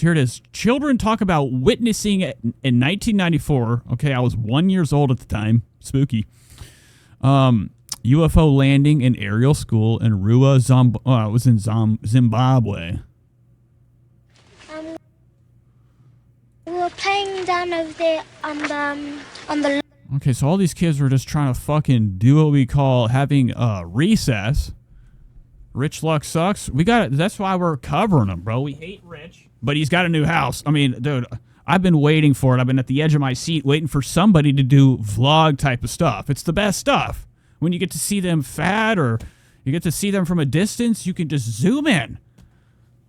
Here it is. Children talk about witnessing it in 1994. Okay, I was 1 year old at the time. Spooky. UFO landing in aerial school in Rua, it was in Zimbabwe. We were playing down over there on the. Okay, so all these kids were just trying to fucking do what we call having recess. Rich luck sucks. We got it. That's why we're covering him, bro. We hate Rich, but he's got a new house. I mean, dude, I've been waiting for it. I've been at the edge of my seat waiting for somebody to do vlog type of stuff. It's the best stuff. When you get to see them fat or you get to see them from a distance, you can just zoom in.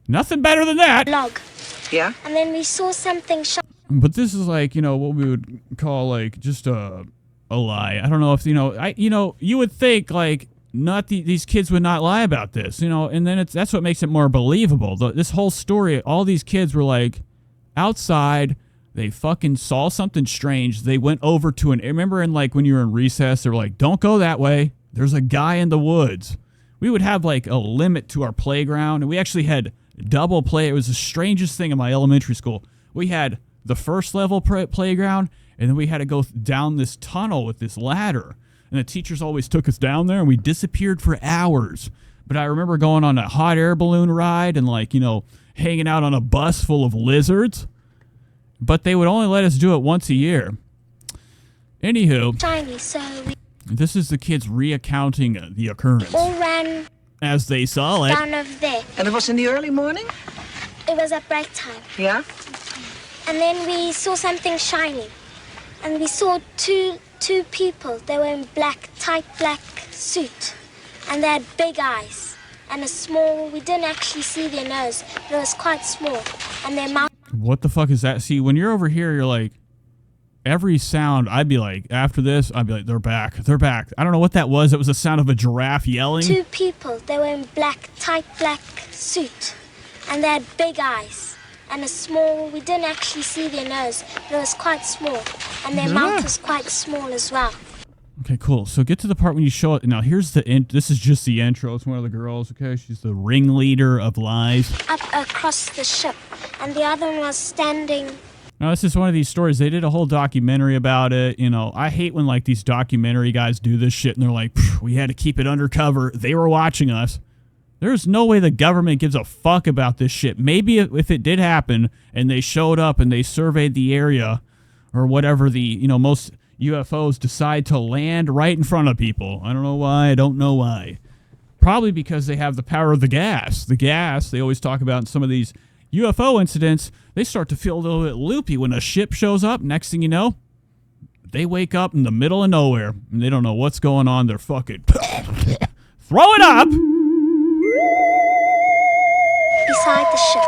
Nothing better than that. Log. Yeah. And then we saw something. But this is like, you know, what we would call like just a lie. I don't know if, you would think like these kids would not lie about this, and then that's what makes it more believable. This whole story, all these kids were like outside, they fucking saw something strange. They went over to remember in like when you were in recess, they were like, don't go that way. There's a guy in the woods. We would have like a limit to our playground, and we actually had double play. It was the strangest thing in my elementary school. We had the first level playground, and then we had to go down this tunnel with this ladder. And the teachers always took us down there, and we disappeared for hours. But I remember going on a hot air balloon ride and, like, hanging out on a bus full of lizards. But they would only let us do it once a year. Anywho, Shiny, so this is the kids recounting the occurrence. All ran as they saw it. Down over there. And it was in the early morning? It was at break time. Yeah? And then we saw something shiny. And we saw two people. They were in tight black suit. And they had big eyes. And we didn't actually see their nose. It was quite small. And their mouth. What the fuck is that? See, when you're over here, you're like, every sound, I'd be like, after this, I'd be like, they're back. They're back. I don't know what that was. It was the sound of a giraffe yelling. Two people. They were in tight black suit. And they had big eyes. And we didn't actually see their nose. It was quite small. And their mouth was quite small as well. Okay, cool. So get to the part when you show it. Now, here's this is just the intro. It's one of the girls, okay? She's the ringleader of lies. Up across the ship. And the other one was standing. Now, this is one of these stories. They did a whole documentary about it. I hate when, like, these documentary guys do this shit, and they're like, we had to keep it undercover. They were watching us. There's no way the government gives a fuck about this shit. Maybe if it did happen and they showed up and they surveyed the area or whatever, most UFOs decide to land right in front of people. I don't know why. I don't know why. Probably because they have the power of the gas. The gas, they always talk about in some of these UFO incidents, they start to feel a little bit loopy when a ship shows up. Next thing you know, they wake up in the middle of nowhere and they don't know what's going on. They're fucking throw it up. Beside the ship.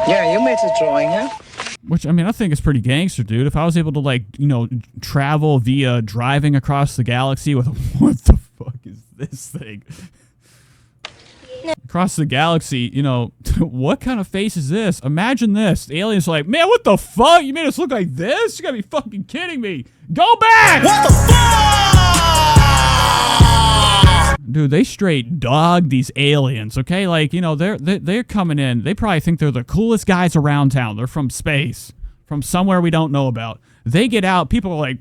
Yeah, you made a drawing, huh? Which, I mean, I think is pretty gangster, dude. If I was able to, like, travel via driving across the galaxy with what the fuck is this thing? Across the galaxy, what kind of face is this? Imagine this. The aliens are like, man, what the fuck? You made us look like this? You gotta be fucking kidding me. Go back! What the fuck? Dude, they straight dog these aliens, okay? Like, they're coming in. They probably think they're the coolest guys around town. They're from space, from somewhere we don't know about. They get out, people are like,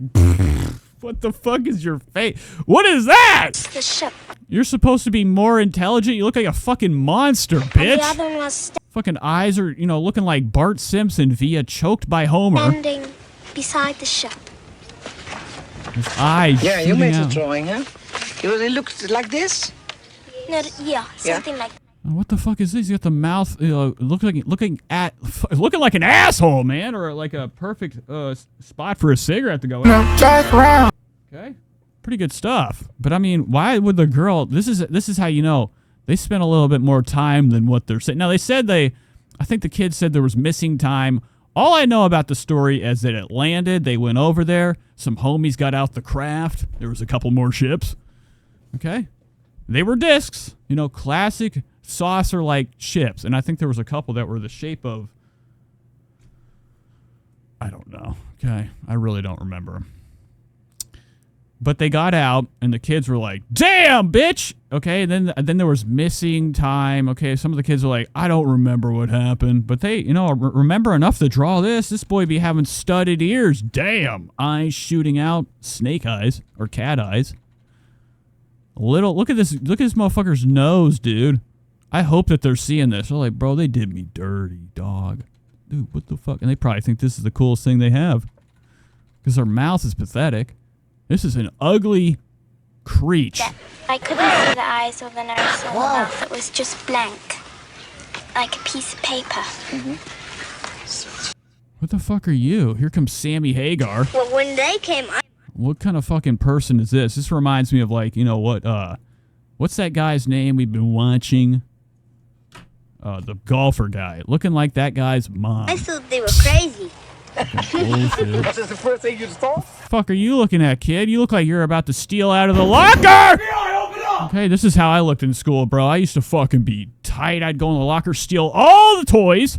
what the fuck is your face? What is that? It's the ship. You're supposed to be more intelligent. You look like a fucking monster, bitch. And the other one was fucking eyes are, looking like Bart Simpson via choked by Homer. standing beside the ship. His eyes. Yeah, you made out. a drawing, huh? It looked like this? No, yeah, something like What the fuck is this? You got the mouth looking like an asshole, man, or like a perfect spot for a cigarette to go in. Okay, pretty good stuff. But I mean, why would the girl? This is how you know they spent a little bit more time than what they're saying. Now they said I think the kids said there was missing time. All I know about the story is that it landed. They went over there. Some homies got out the craft. There was a couple more ships. Okay, they were discs. Classic saucer-like ships, and I think there was a couple that were the shape of, I don't know. Okay, I really don't remember. But they got out, and the kids were like, "Damn, bitch!" Okay, and then there was missing time. Okay, some of the kids were like, "I don't remember what happened," but they, remember enough to draw this. This boy be having studded ears. Damn, eyes shooting out, snake eyes or cat eyes. Look at this motherfucker's nose, dude. I hope that they're seeing this. They're like, bro, they did me dirty, dog. Dude, what the fuck? And they probably think this is the coolest thing they have, because their mouth is pathetic. This is an ugly creature. I couldn't see the eyes or the nose or the mouth. It was just blank, like a piece of paper. What the fuck are you? Here comes Sammy Hagar. Well, when they came, What kind of fucking person is this? This reminds me of, like, what's that guy's name we've been watching? The golfer guy. Looking like that guy's mom. I thought they were crazy. Bullshit. That's the first thing you saw? Fuck are you looking at, kid? You look like you're about to steal out of the locker! Okay, this is how I looked in school, bro. I used to fucking be tight. I'd go in the locker, steal all the toys.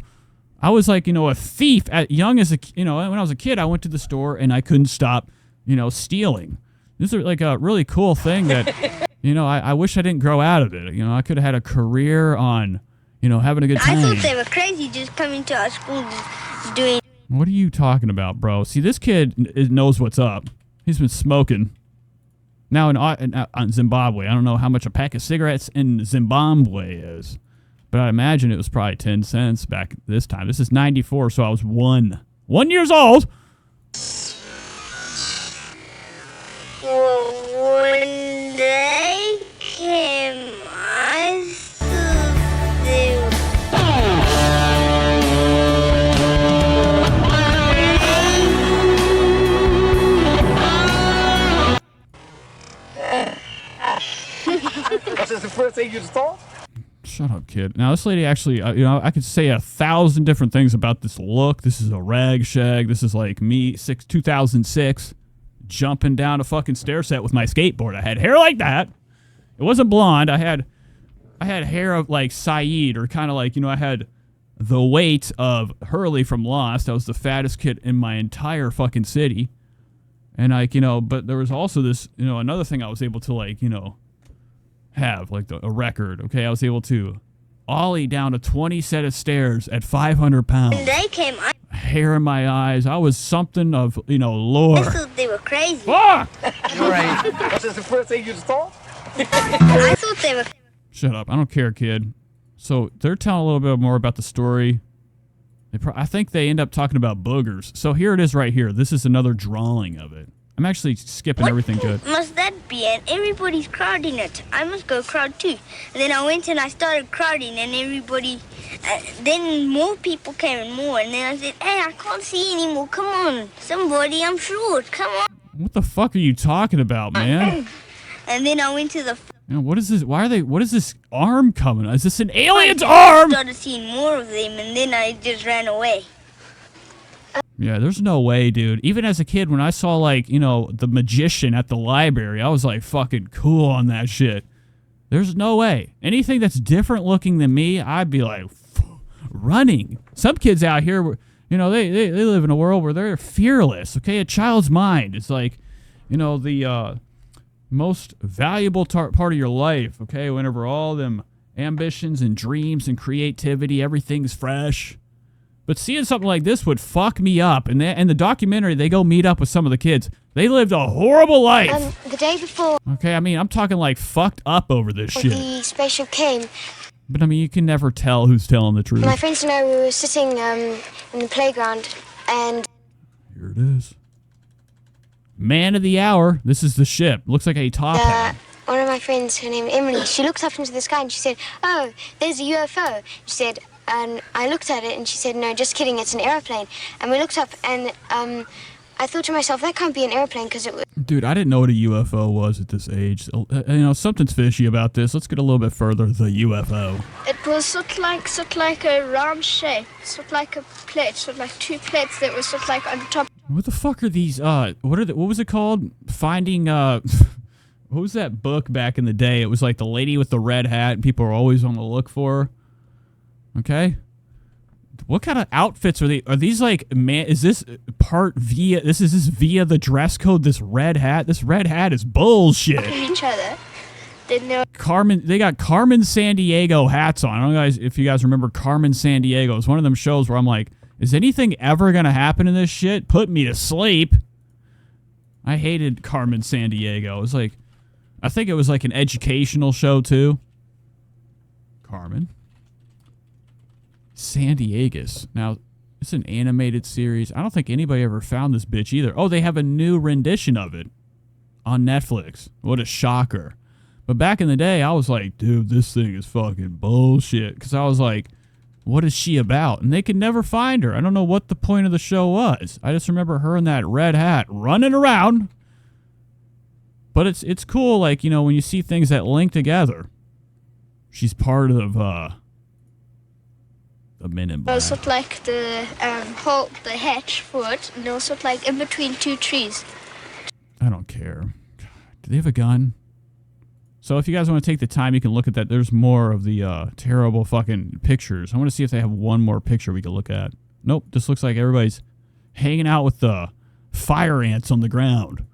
I was like, a thief when I was a kid. I went to the store and I couldn't stop, stealing. This is like a really cool thing that, I wish I didn't grow out of it. I could have had a career on, having a good time. I thought they were crazy just coming to our school doing. What are you talking about, bro? See, this kid knows what's up. He's been smoking. Now in Zimbabwe, I don't know how much a pack of cigarettes in Zimbabwe is, but I imagine it was probably 10 cents back this time. This is 94, so I was 1 years old. Well, when they came, I thought they were. That's the first thing you saw? Shut up, kid. Now, this lady actually, I could say 1,000 different things about this look. This is a rag shag. This is like me, 2006, jumping down a fucking stair set with my skateboard. I had hair like that. It wasn't blonde. I had hair of like Saeed, or kind of like, I had the weight of Hurley from Lost. I was the fattest kid in my entire fucking city. And but there was also this, another thing I was able to like, have, like a record. Okay, I was able to ollie down a 20 set of stairs at 500 pounds. When they came, Hair in my eyes. I was something of, lore. I thought they were crazy. Fuck! You're right. That's the first thing you saw? I thought they were. Shut up. I don't care, kid. So they're telling a little bit more about the story. I think they end up talking about boogers. So here it is right here. This is another drawing of it. I'm actually skipping everything good. Must that be? And everybody's crowding it. I must go crowd too. And then I went and I started crowding, and everybody. Then more people came and more. And then I said, "Hey, I can't see anymore. Come on, somebody, I'm short. Come on." What the fuck are you talking about, man? And then I went to the. What is this? What is this arm coming? Is this an alien's arm? I started seeing more of them, and then I just ran away. Yeah, there's no way, dude. Even as a kid, when I saw, like, the magician at the library, I was like fucking cool on that shit. There's no way. Anything that's different looking than me, I'd be like running. Some kids out here, they live in a world where they're fearless, okay? A child's mind is like, the most valuable part of your life, okay? Whenever all them ambitions and dreams and creativity, everything's fresh. But seeing something like this would fuck me up. And in the documentary, they go meet up with some of the kids. They lived a horrible life. The day before Okay, I'm talking like fucked up over this shit. the spaceship came, But you can never tell who's telling the truth. my friends and I, we were sitting in the playground, and Here it is. Man of the hour. This is the ship. Looks like a top hat. one of my friends, her name Emily, she looked up into the sky and she said, "Oh, there's a UFO." She said, and I looked at it and she said, "No, just kidding, it's an airplane." And we looked up and I thought to myself, that can't be an airplane because it was. Dude, I didn't know what a UFO was at this age. Something's fishy about this. Let's get a little bit further. The UFO. It was sort of like a round shape, sort of like a plate, sort of like two plates that were sort of like on top. What the fuck are these? What was it called? Finding. What was that book back in the day? It was like the lady with the red hat, and people were always on the look for her. Okay. What kind of outfits are they? Are these like, man, is this part via, is this via the dress code, this red hat? This red hat is bullshit. each other. Then there They got Carmen Sandiego hats on. I don't know guys if you guys remember Carmen Sandiego. It's one of them shows where I'm like, is anything ever going to happen in this shit? Put me to sleep. I hated Carmen Sandiego. It was like, I think it was like an educational show too. Carmen Sandiegas. Now, it's an animated series. I don't think anybody ever found this bitch either. Oh, they have a new rendition of it on Netflix. What a shocker. But back in the day, I was like, dude, this thing is fucking bullshit. Because I was like, what is she about? And they could never find her. I don't know what the point of the show was. I just remember her in that red hat running around. But it's cool, like, you know, when you see things that link together. She's part of the Men in Black. was sort of like the hatch for it, and also sort of like in between two trees. I don't care. God, do they have a gun? So if you guys want to take the time, you can look at that. There's more of the terrible fucking pictures. I want to see if they have one more picture we can look at. Nope. This looks like everybody's hanging out with the fire ants on the ground.